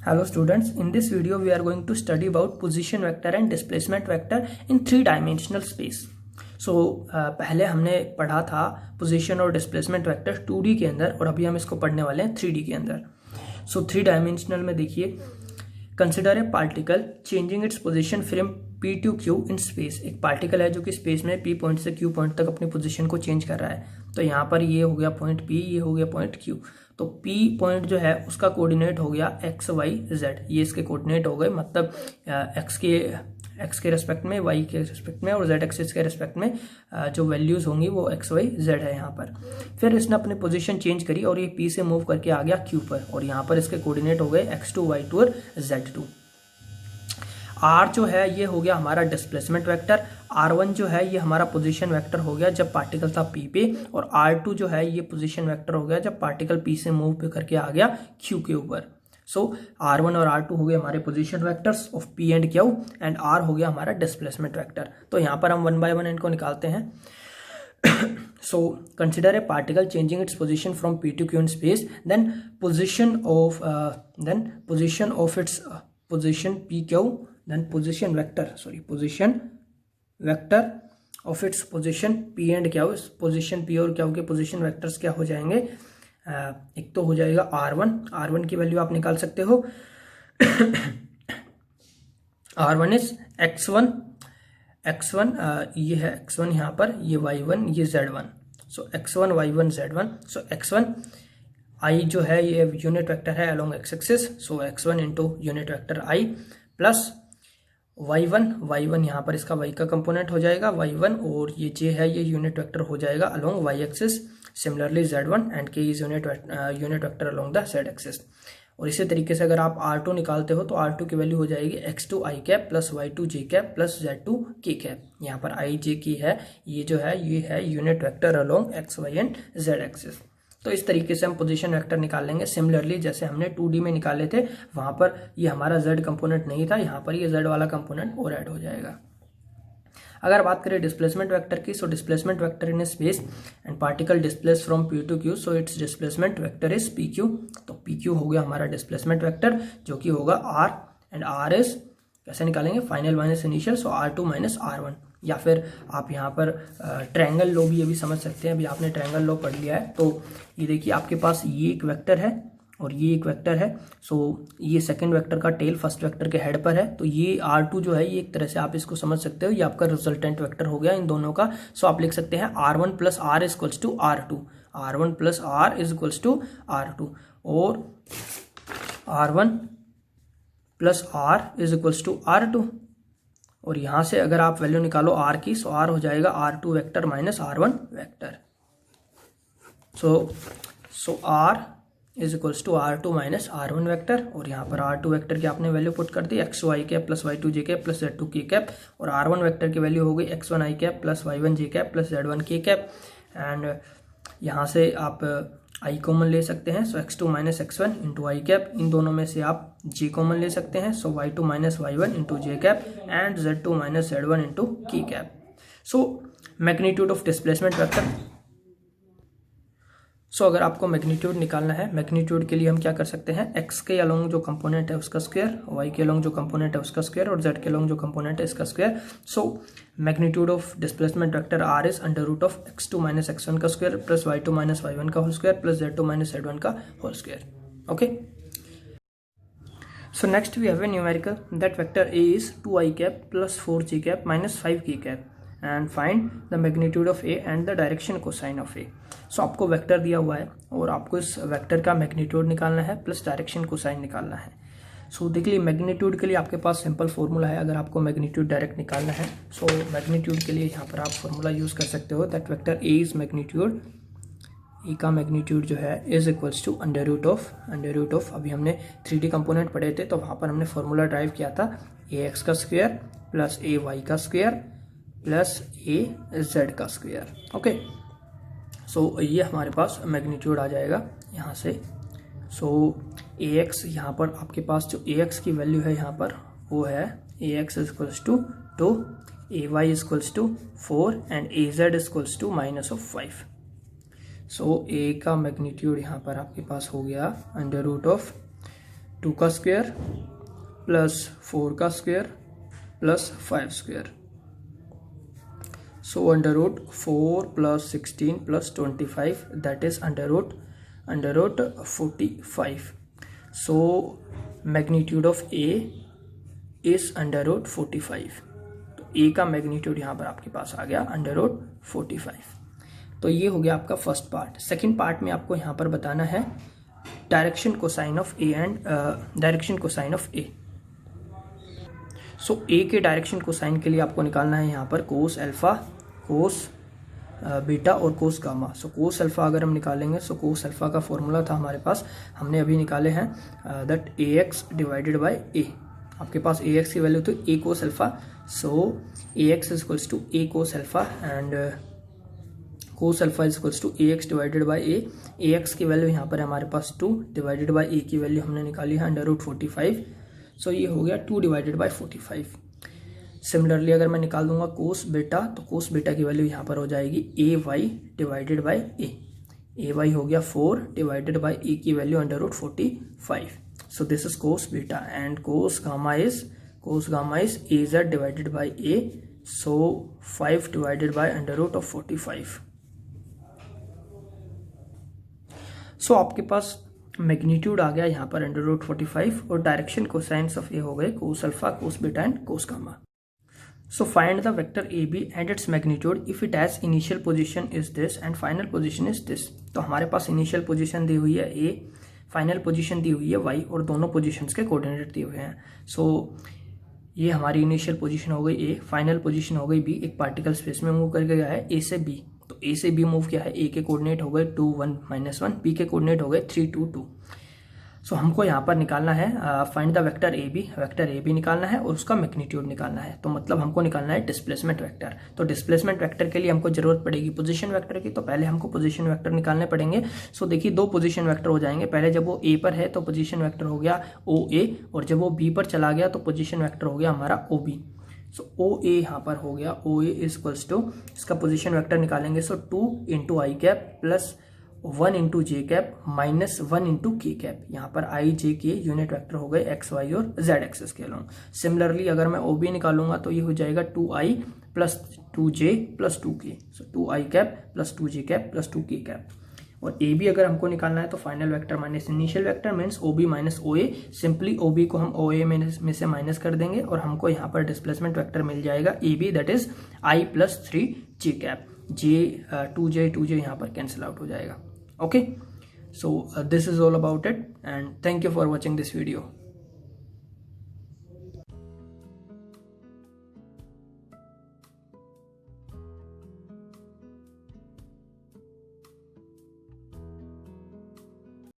Hello students, in this video we are going to study about position vector and displacement vector in 3-dimensional space. So पहले हमने पढ़ा था position और displacement vector 2D के अंदर और अभी हम इसको पढ़ने वाले हैं 3D के अंदर. सो 3 डायमेंशनल में देखिए, consider a particle changing its position from P to Q in space. एक पार्टिकल है जो कि स्पेस में P पॉइंट से Q पॉइंट तक अपनी पोजीशन को चेंज कर रहा है. तो यहाँ पर ये हो गया पॉइंट P, ये हो गया पॉइंट Q. तो P पॉइंट जो है उसका कोऑर्डिनेट हो गया x, y, z. ये इसके कोऑर्डिनेट हो गए, मतलब x के रेस्पेक्ट में, y के रेस्पेक्ट में और z एक्सिस के रेस्पेक्ट में जो वैल्यूज होंगी वो x, y, z है यहाँ पर. फिर इसने अपनी पोजीशन चेंज करी और ये P से मूव करके आ गया Q पर और यहाँ पर इसके कोऑर्डिनेट हो गए x2, y2 और z2. R जो है ये हो गया हमारा डिस्प्लेसमेंट वेक्टर. R1 जो है ये हमारा पोजीशन वेक्टर हो गया जब पार्टिकल था P पे, और R2 जो है ये पोजीशन वेक्टर हो गया जब पार्टिकल P से मूव करके आ गया Q के ऊपर. सो R1 और R2 हो गए हमारे position vectors of P and Q, and R हो गया हमारा डिस्प्लेसमेंट वेक्टर. तो यहाँ पर हम 1 बाय 1 इनको निकालते हैं. So consider a particle changing its position from P to Q in space, then position of its position PQ, then position vector of its position P and Q. Position P और Q के position vectors क्या हो जाएंगे? एक तो हो जाएगा R1 की वैल्यू आप निकाल सकते हो. R1 इज x1, ये है x1 यहाँ पर, ये y1, ये z1. So x1, y1, z1. So x1 i जो है ये यूनिट वेक्टर है along x axis. So x1 into unit vector i plus y1 यहाँ पर इसका y का कंपोनेंट हो जाएगा y1, और ये j है ये यूनिट वेक्टर हो जाएगा along y axis. Similarly z1 and k is unit vector along the z axis. और इसी तरीके से अगर आप R2 निकालते हो तो R2 की वैल्यू हो जाएगी x2 i cap plus y2 j cap plus z2 k cap. यहाँ पर i j की है, ये जो है ये है unit vector along x, y and z axis. तो इस तरीके से हम पोजीशन वेक्टर निकाल लेंगे. सिमिलरली जैसे हमने 2D में निकाले थे, वहां पर ये हमारा z कंपोनेंट नहीं था, यहाँ पर ये z वाला कंपोनेंट और ऐड हो जाएगा. अगर बात करें डिस्प्लेसमेंट वेक्टर की, so displacement vector in space and particle displace from P to Q, so it's displacement vector is PQ. तो PQ हो गया हमारा डिस्प्लेसमेंट वेक्टर जो कि होगा R, एंड R इज कैसे निकालेंगे? फाइनल माइनस इनिशियल, सो R2 माइनस R1. या फिर आप यहाँ पर ट्रायंगल लॉ भी ये भी समझ सकते हैं. अभी आपने ट्रायंगल लॉ पढ़ लिया है, तो ये देखिए आपके पास ये एक वेक्टर है और ये एक वेक्टर है. सो ये सेकंड वेक्टर का टेल फर्स्ट वेक्टर के हेड पर है, तो ये R2 जो है ये एक तरह से आप इसको समझ सकते हो, ये आपका रिजल्टेंट वेक्टर हो गया इन दोनों का. सो आप लिख सकते हैं R1 plus R is equals to R2, R1 plus R is equals to R2, और R1 plus R is equals to R2. और यहां से अगर आप वैल्यू निकालो R की, सो R हो जाएगा R2 vector minus R1 vector. So R is equals to R2 minus R1 vector, और यहाँ पर R2 वेक्टर की आपने वैल्यू पुट कर दी x y cap plus y2 j cap plus z2 k cap, और R1 वेक्टर की value हो गई x1 i cap plus y1 j cap plus z1 k cap. And यहाँ से आप i कॉमन ले सकते हैं, सो x2 माइनस x1 इंटू आई कैप. इन दोनों में से आप j कॉमन ले सकते हैं, सो y2 minus y1 into j cap and z2 minus z1 into k cap. So magnitude of displacement vector. So अगर आपको मैग्नीट्यूड निकालना है, मैग्नीट्यूड के लिए हम क्या कर सकते हैं? x के अलोंग जो कंपोनेंट है उसका स्क्वायर, y के अलोंग जो कंपोनेंट है उसका स्क्वायर, और z के अलोंग जो कंपोनेंट है इसका square. So magnitude of displacement vector r is under root of x2 minus x1 का square plus y2 minus y1 का whole square plus z2 minus z1 का whole square. Okay. So next we have a numerical that vector a is 2i cap plus 4j cap minus 5k cap, and find the magnitude of A and the direction cosine of A. So आपको vector दिया हुआ है और आपको इस vector का magnitude निकालना है प्लस डायरेक्शन कोसाइन निकालना है. सो देखिए मैग्नीट्यूड के लिए आपके पास सिंपल फॉर्मूला है. अगर आपको मैग्नीट्यूड डायरेक्ट निकालना है, सो मैग्नीट्यूड के लिए यहाँ पर आप फॉर्मूला यूज कर सकते हो that vector A is magnitude, A का मैग्नीट्यूड जो है is equals to under root of अभी हमने 3D कंपोनेंट पढ़े थे तो वहाँ पर हमने फॉर्मूला ड्राइव किया था ए एक्स का स्क्वायर प्लस ए वाई का स्क्वायर प्लस ए जेड का स्क्वायर. ओके. सो ये हमारे पास मैग्नीट्यूड आ जाएगा यहाँ से. सो ए एक्स यहाँ पर आपके पास जो ए एक्स की वैल्यू है यहाँ पर वो है A X is equals to 2, A Y is equals to 4 and A Z is equals to minus of 5. So A का मैग्नीट्यूड यहाँ पर आपके पास हो गया अंडर रूट ऑफ 2 का स्क्वायर प्लस 4 का square plus 5 square. So under root 4 plus 16 plus 25 that is under root 45। So magnitude of A is under root 45। तो ए का मैग्नीट्यूड यहाँ पर आपके पास आ गया अंडर रूट 45। तो ये हो गया आपका फर्स्ट पार्ट। सेकंड पार्ट में आपको यहाँ पर बताना है direction cosine of A and direction cosine of A. So A के डायरेक्शन कोसाइन के लिए आपको निकालना है यहाँ पर कोस अल्फा, कोस बीटा और कोस गामा। सो कोस अल्फा अगर हम निकालेंगे, सो कोस अल्फा का फॉर्मूला था हमारे पास, हमने अभी निकाले हैं that A X divided by A. आपके पास ए एक्स की वैल्यू तो A cos alpha, so A X is equals to A cos alpha and cos alpha is equals to A X divided by A. A X की value यहाँ पर हमारे पास 2 divided by A की value हमने निकाली है under root 45। सो ये हो गया 2 डिवाइडेड बाई 45। सिमिलरली अगर मैं निकाल दूंगा कोस बीटा, तो कोस बीटा की वैल्यू यहाँ पर हो जाएगी A Y divided by A. A Y हो गया 4 डिवाइडेड बाई ए की value under root 45। So this is cos beta and cos gamma is A Z divided by A. So 5 divided by under root of 45। So आपके पास magnitude आ गया यहाँ पर under root 45 और direction cosines of ए हो गए cos alpha, cos beta and cos gamma. So find the vector AB and its magnitude if it has initial position is this and final position is this। तो हमारे पास initial position दी हुई है A, final position दी हुई है Y और दोनों positions के coordinate दिए हुए हैं। सो ये हमारी इनिशियल पोजीशन हो गई A, फाइनल पोजीशन हो गई B। एक पार्टिकल स्पेस में मूव करके गया है A से B, तो A से B मूव किया है, A के कोऑर्डिनेट हो गए 2 1 -1, B के कोऑर्डिनेट हो गए 3 2 2। सो हमको यहाँ पर निकालना है find the vector A B निकालना है और उसका मैग्नीट्यूड निकालना है। तो मतलब हमको निकालना है डिस्प्लेसमेंट वेक्टर। तो डिस्प्लेसमेंट वेक्टर के लिए हमको जरूरत पड़ेगी पोजीशन वेक्टर की, तो पहले हमको पोजीशन वेक्टर निकालने पड़ेंगे। सो देखिए 2 पोजीशन वेक्टर हो जाएंगे। पहले जब वो ए पर है तो पोजीशन वेक्टर हो गया ओ ए, और जब वो बी पर चला गया तो पोजीशन वेक्टर हो गया हमारा ओ बी। सो ओ ए यहाँ पर हो गया ओ ए इज इक्वल्स टू, इसका पोजीशन वेक्टर निकालेंगे सो 2 इंटू आई कैप प्लस 1 इंटू जे कैप माइनस 1 इंटू के कैप। यहाँ पर आई जे के यूनिट वेक्टर हो गए एक्स वाई और जेड एक्सेस के अलॉन्ग। सिमिलरली अगर मैं ओ बी निकालूंगा तो ये हो जाएगा 2i plus 2j plus 2k। So 2i cap plus 2j cap plus 2k cap. और ए बी अगर हमको निकालना है तो final vector minus initial vector means O B minus O A. Simply O B को हम ओ ए में से माइनस कर देंगे और हमको यहाँ पर डिस्प्लेसमेंट वेक्टर मिल जाएगा A B that is I plus 3j cap. J 2j यहाँ पर कैंसिल आउट हो जाएगा। Okay, so this is all about it and thank you for watching this video.